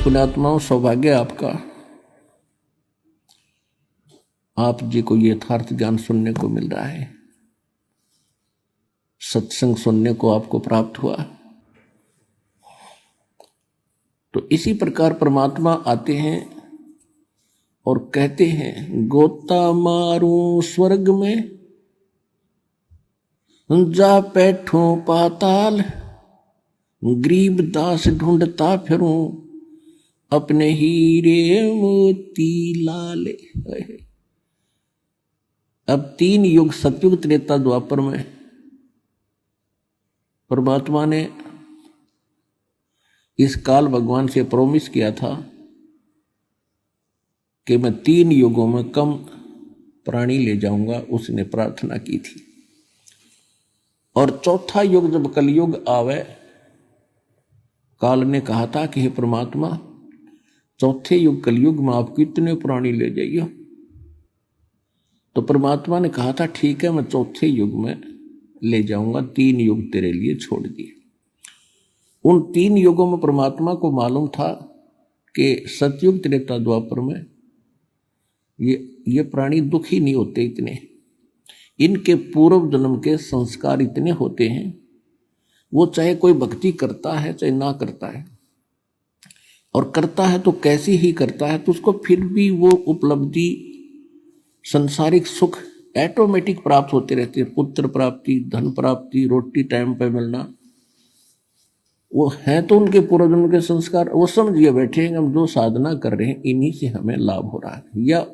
पुण्यात्माओं, सौभाग्य आपका, आप जी को यथार्थ ज्ञान सुनने को मिल रहा है, सत्संग सुनने को आपको प्राप्त हुआ। तो इसी प्रकार परमात्मा आते हैं और कहते हैं, गोता मारूं स्वर्ग में, जा बैठूं पाताल, गरीब दास ढूंढता फिरूं, अपने हीरे मोती लाले। अब 3 युग, सतयुग, त्रेता, द्वापर में परमात्मा ने इस काल भगवान से प्रॉमिस किया था कि मैं 3 युगों में कम प्राणी ले जाऊंगा। उसने प्रार्थना की थी। और चौथा युग जब कलयुग आवे, काल ने कहा था कि हे परमात्मा, चौथे युग कलयुग में आप कितने प्राणी ले जाइए। तो परमात्मा ने कहा था, ठीक है, मैं चौथे युग में ले जाऊंगा, 3 युग तेरे लिए छोड़ दिए। उन 3 युगों में परमात्मा को मालूम था कि सतयुग, त्रेता, द्वापर में ये प्राणी दुखी नहीं होते इतने, इनके पूर्व जन्म के संस्कार इतने होते हैं, वो चाहे कोई भक्ति करता है चाहे ना करता है, और करता है तो कैसी ही करता है, तो उसको फिर भी वो उपलब्धि, संसारिक सुख ऑटोमेटिक प्राप्त होते रहते हैं। पुत्र प्राप्ति, धन प्राप्ति, रोटी टाइम पे मिलना, वो है तो उनके पूर्वजन्म के संस्कार। वो समझिए बैठे हैं हम जो साधना कर रहे हैं इन्हीं से हमें लाभ हो रहा है, या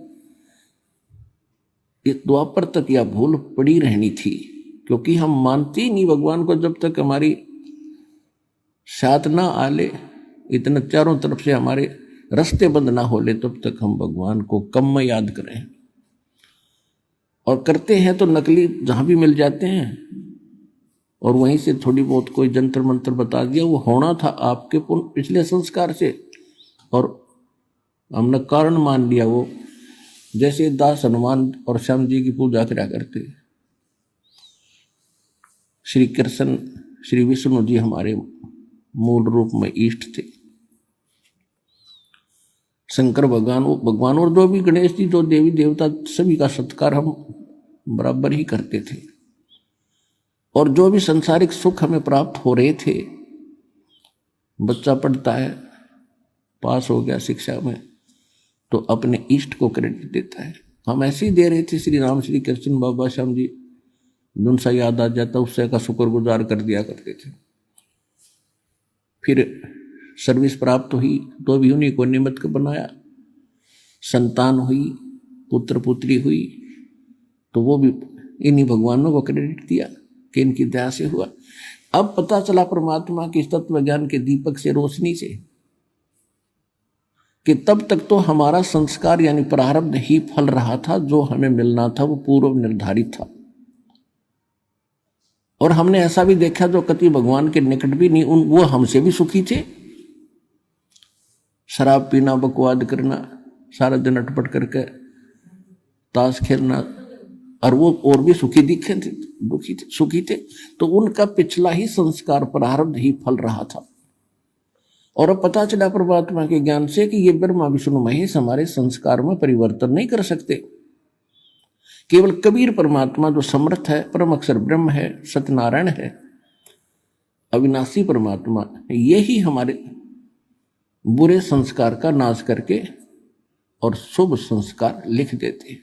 इस द्वापर तक या भूल पड़ी रहनी थी, क्योंकि हम मानते ही नहीं भगवान को। जब तक हमारी साथ ना आले, इतना चारों तरफ से हमारे रास्ते बंद ना हो ले, तब तक हम भगवान को कम में याद करें। और करते हैं तो नकली जहां भी मिल जाते हैं, और वहीं से थोड़ी बहुत कोई जंतर मंत्र बता दिया, वो होना था आपके पिछले संस्कार से, और हमने कारण मान लिया। वो जैसे दास हनुमान और श्याम जी की पूजा करा करते, श्री कृष्ण, श्री विष्णु जी हमारे मूल रूप में इष्ट थे, शंकर भगवान और जो भी गणेश जी, जो देवी देवता, सभी का सत्कार हम बराबर ही करते थे। और जो भी संसारिक सुख हमें प्राप्त हो रहे थे, बच्चा पढ़ता है, पास हो गया शिक्षा में, तो अपने इष्ट को क्रेडिट देता है। हम ऐसे ही दे रहे थे। श्री राम, श्री कृष्ण, बाबा श्याम जी, जिन सा याद आ जाता उससे का शुक्रगुजार कर दिया करते थे। फिर सर्विस प्राप्त हुई तो भी उन्हीं को निमित्त बनाया, संतान हुई, पुत्र पुत्री हुई, तो वो भी इन्हीं भगवानों को क्रेडिट दिया कि इनकी दया से हुआ। अब पता चला परमात्मा की तत्व ज्ञान के दीपक से, रोशनी से, कि तब तक तो हमारा संस्कार यानी प्रारब्ध ही फल रहा था। जो हमें मिलना था वो पूर्व निर्धारित था। और हमने ऐसा भी देखा जो कति भगवान के निकट भी नहीं, वो हमसे भी सुखी थे। शराब पीना, बकवाद करना, सारा दिन अटपट करके ताश खेलना, और वो और भी सुखी दिखे थे, दुखी थे, सुखी थे। तो उनका पिछला ही संस्कार प्रारब्ध ही फल रहा था। और अब पता चला परमात्मा के ज्ञान से कि ये ब्रह्मा विष्णु महेश हमारे संस्कार में परिवर्तन नहीं कर सकते। केवल कबीर परमात्मा जो समर्थ है, परम अक्षर ब्रह्म है, सत्यनारायण है, अविनाशी परमात्मा, यही हमारे बुरे संस्कार का नाश करके और शुभ संस्कार लिख देते।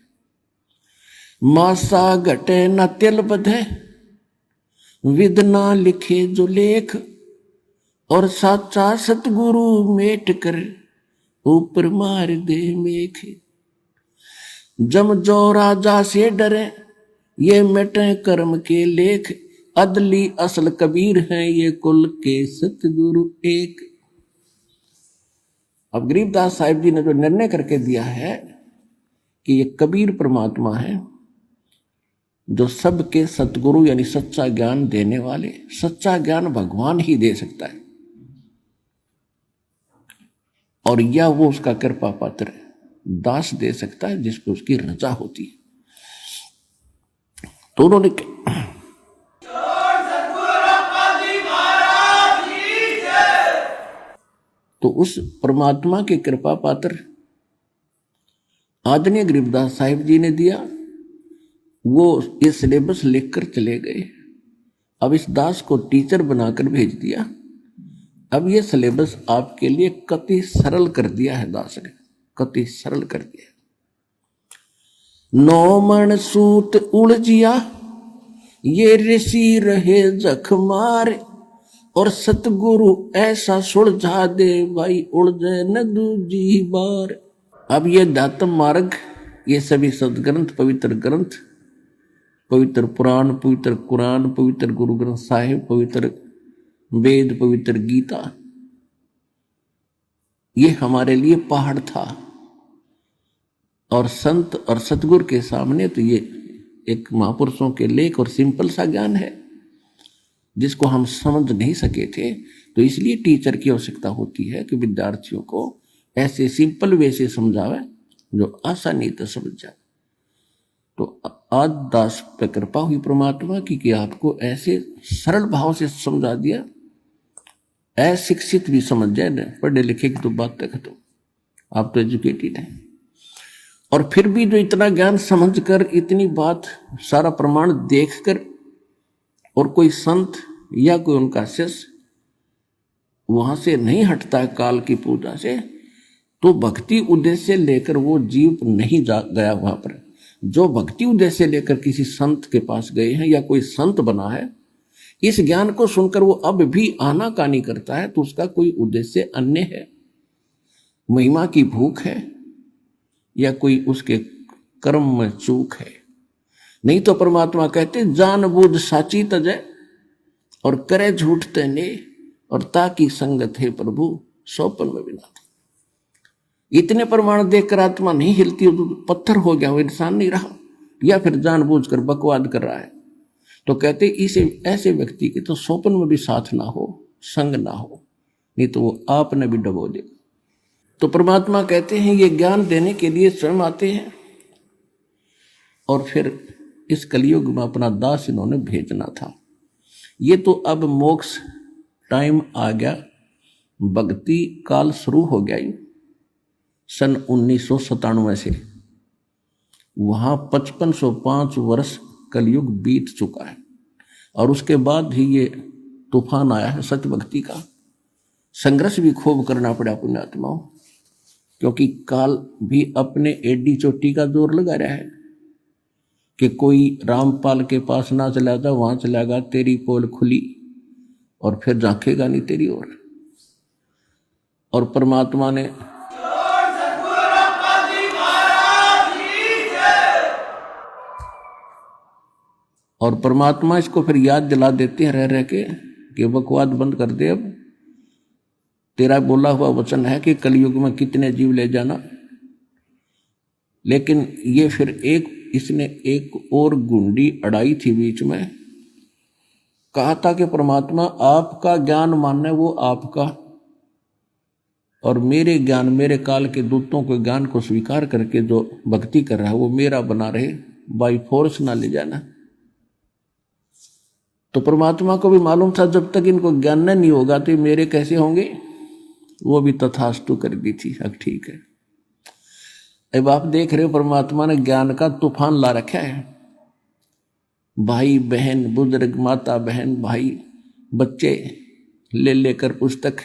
मासा घटे न तिल बधे, विद ना लिखे जो लेख, और साचा सतगुरु मेट कर ऊपर मार दे मेख। जम जो राजा से डरे, ये मिटे कर्म के लेख, अदली असल कबीर हैं ये कुल के सतगुरु एक। अब गरीबदास साहिब जी ने जो निर्णय करके दिया है कि ये कबीर परमात्मा है, जो सबके सतगुरु यानी सच्चा ज्ञान देने वाले। सच्चा ज्ञान भगवान ही दे सकता है, और या वो उसका कृपा पात्र दास दे सकता है जिस पर उसकी रजा होती है। तो उन्होंने तो उस परमात्मा के कृपा पात्र आदरणीय गरीबदास साहिब जी ने दिया, वो ये सिलेबस लिखकर चले गए। अब इस दास को टीचर बनाकर भेज दिया। अब ये सिलेबस आपके लिए कति सरल कर दिया है दास ने, कति सरल कर दिया। 9 मन सूत उलझिया ये ऋषि रहे जख मारे, और सतगुरु ऐसा सुलझा दे भाई उलझे न दूजी बार। अब ये दातम मार्ग, ये सभी सदग्रंथ, पवित्र ग्रंथ, पवित्र पुराण, पवित्र कुरान, पवित्र गुरु ग्रंथ साहिब, पवित्र वेद, पवित्र गीता, ये हमारे लिए पहाड़ था। और संत और सतगुरु के सामने तो ये एक महापुरुषों के लेख और सिंपल सा ज्ञान है जिसको हम समझ नहीं सके थे। तो इसलिए टीचर की आवश्यकता होती है कि विद्यार्थियों को ऐसे सिंपल वे से समझावे जो आसानी से समझ जाए। तो आज दास पे कृपा हुई परमात्मा की कि आपको ऐसे सरल भाव से समझा दिया, अशिक्षित भी समझ जाए ना, पढ़े लिखे की तो बात तक तो आप तो एजुकेटेड हैं। और फिर भी जो इतना ज्ञान समझकर, इतनी बात, सारा प्रमाण देखकर, और कोई संत या कोई उनका शिष्य वहां से नहीं हटता है काल की पूजा से, तो भक्ति उद्देश्य लेकर वो जीव नहीं गया वहां पर। जो भक्ति उद्देश्य लेकर किसी संत के पास गए हैं या कोई संत बना है, इस ज्ञान को सुनकर वो अब भी आनाकानी करता है, तो उसका कोई उद्देश्य अन्य है, महिमा की भूख है, या कोई उसके कर्म में चूक है। नहीं तो परमात्मा कहते जानबूझ साची तजय और करे झूठ तने, और ताकि संगत है प्रभु सौपन में बिना। इतने प्रमाण देखकर आत्मा नहीं हिलती, तो पत्थर हो गया, वो इंसान नहीं रहा, या फिर जानबूझकर बकवाद कर रहा है। तो कहते इसे ऐसे व्यक्ति के तो सौपन में भी साथ ना हो, संग ना हो, नहीं तो वो आपने भी डबो देगा। तो परमात्मा कहते हैं ये ज्ञान देने के लिए स्वयं आते हैं, और फिर इस कलयुग में अपना दास इन्होंने भेजना था। ये तो अब मोक्ष टाइम आ गया, भक्ति काल शुरू हो गया। सन 1997 से वहां 5505 वर्ष कलयुग बीत चुका है, और उसके बाद ही ये तूफान आया है सत्य भक्ति का। संघर्ष भी खूब करना पड़ा पुण्यात्माओं, क्योंकि काल भी अपने एडी चोटी का जोर लगा रहा है कि कोई रामपाल के पास ना चला जा, वहां चलेगा तेरी पोल खुली, और फिर झांकेगा नहीं तेरी ओर। और परमात्मा ने इसको फिर याद दिला देते हैं रह रह के कि बकवाद बंद कर दे, अब तेरा बोला हुआ वचन है कि कलयुग में कितने जीव ले जाना। लेकिन ये फिर इसने एक और गुंडी अड़ाई थी बीच में, कहा था कि परमात्मा आपका ज्ञान मानना है वो आपका, और मेरे ज्ञान, मेरे काल के दूतों के ज्ञान को स्वीकार करके जो भक्ति कर रहा है वो मेरा बना रहे, बाई फोर्स ना ले जाना। तो परमात्मा को भी मालूम था जब तक इनको ज्ञान नहीं होगा तो मेरे कैसे होंगे, वो भी तथास्तु कर दी थी। अब ठीक है, अब आप देख रहे हो परमात्मा ने ज्ञान का तूफान ला रखा है। भाई बहन, बुजुर्ग, माता बहन, भाई बच्चे ले लेकर पुस्तक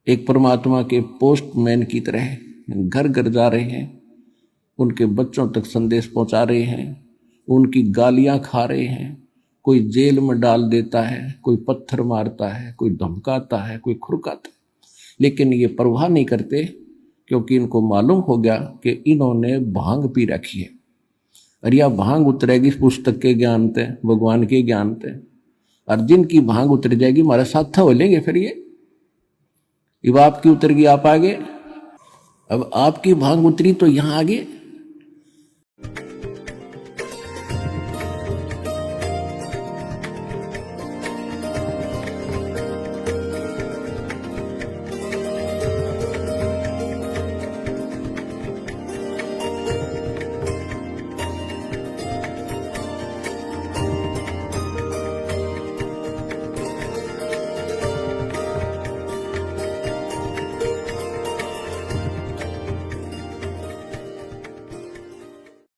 एक परमात्मा के पोस्टमैन की तरह घर घर जा रहे हैं, उनके बच्चों तक संदेश पहुंचा रहे हैं, उनकी गालियां खा रहे हैं। कोई जेल में डाल देता है, कोई पत्थर मारता है, कोई धमकाता है, कोई खुरकाता है, लेकिन ये परवाह नहीं करते, क्योंकि इनको मालूम हो गया कि इन्होंने भांग पी रखी है। और यह भांग उतरेगी पुस्तक के ज्ञान से, भगवान के ज्ञान से, और जिनकी भांग उतर जाएगी हमारे साथ हो लेंगे। फिर ये अब आपकी उतर गई, आप आगे, अब आपकी भांग उतरी तो यहाँ आगे